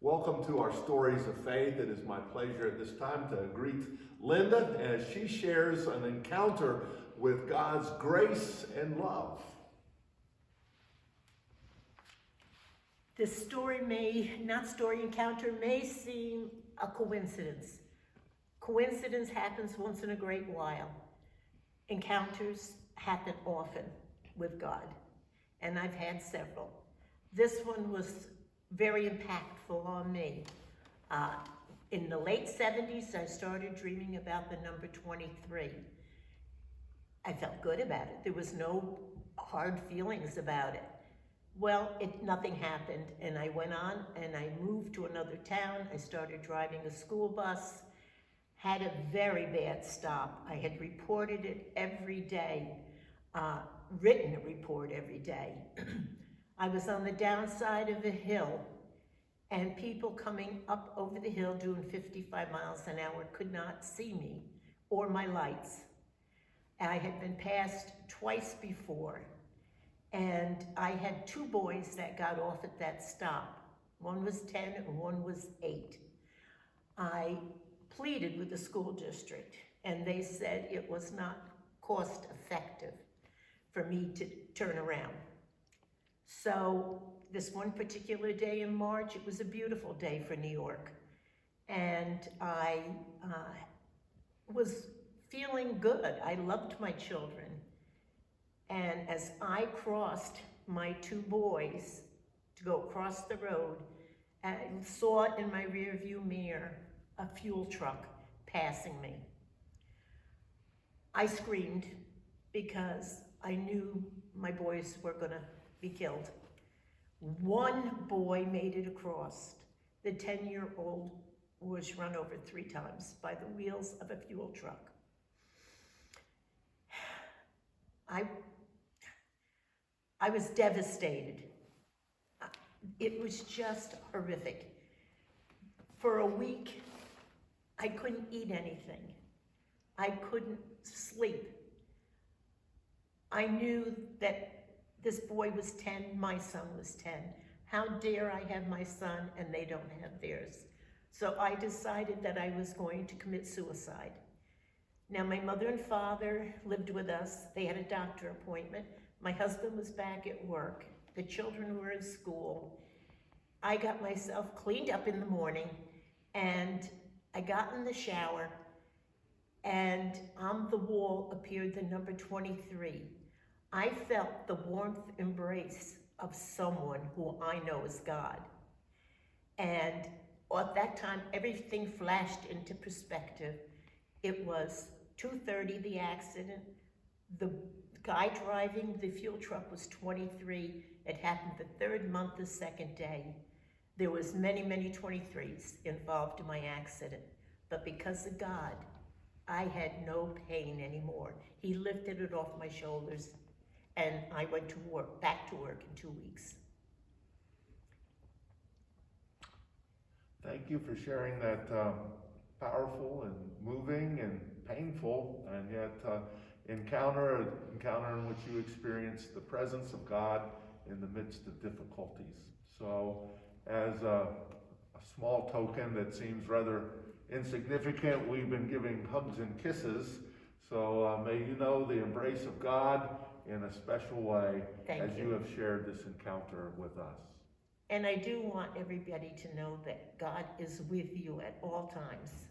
Welcome to our Stories of Faith. It is my pleasure at this time to greet Linda as she shares an encounter with God's grace and love. This encounter may seem a coincidence. Coincidence happens once in a great while. Encounters happen often with God, and I've had several. This one was very impactful on me. In the late 70s, I started dreaming about the number 23. I felt good about it. There was no hard feelings about it. Well, nothing happened, and I went on and I moved to another town. I started driving a school bus, had a very bad stop. I had reported it every day, written a report every day. I was on the downside of a hill, and people coming up over the hill doing 55 miles an hour could not see me or my lights. I had been passed twice before, and I had two boys that got off at that stop. One was 10 and one was 8. I pleaded with the school district, and they said it was not cost effective for me to turn around. So this one particular day in March, it was a beautiful day for New York. And I was feeling good. I loved my children. And as I crossed my two boys to go across the road, I saw in my rearview mirror a fuel truck passing me. I screamed because I knew my boys were gonna be killed. One boy made it across. The 10-year-old was run over 3 times by the wheels of a fuel truck. I was devastated. It was just horrific. For a week, I couldn't eat anything. I couldn't sleep. I knew that this boy was 10, my son was 10. How dare I have my son and they don't have theirs? So I decided that I was going to commit suicide. Now, my mother and father lived with us. They had a doctor appointment. My husband was back at work. The children were in school. I got myself cleaned up in the morning, and I got in the shower, and on the wall appeared the number 23. I felt the warmth embrace of someone who I know is God. And at that time, everything flashed into perspective. It was 2:30, the accident. The guy driving the fuel truck was 23. It happened the 3rd month, the 2nd day. There was many, many 23s involved in my accident. But because of God, I had no pain anymore. He lifted it off my shoulders, and I went to work, back to work in 2 weeks. Thank you for sharing that powerful and moving and painful and yet encounter in which you experienced the presence of God in the midst of difficulties. So as a small token that seems rather insignificant, we've been giving hugs and kisses. So may you know the embrace of God in a special way as you have shared this encounter with us. And I do want everybody to know that God is with you at all times.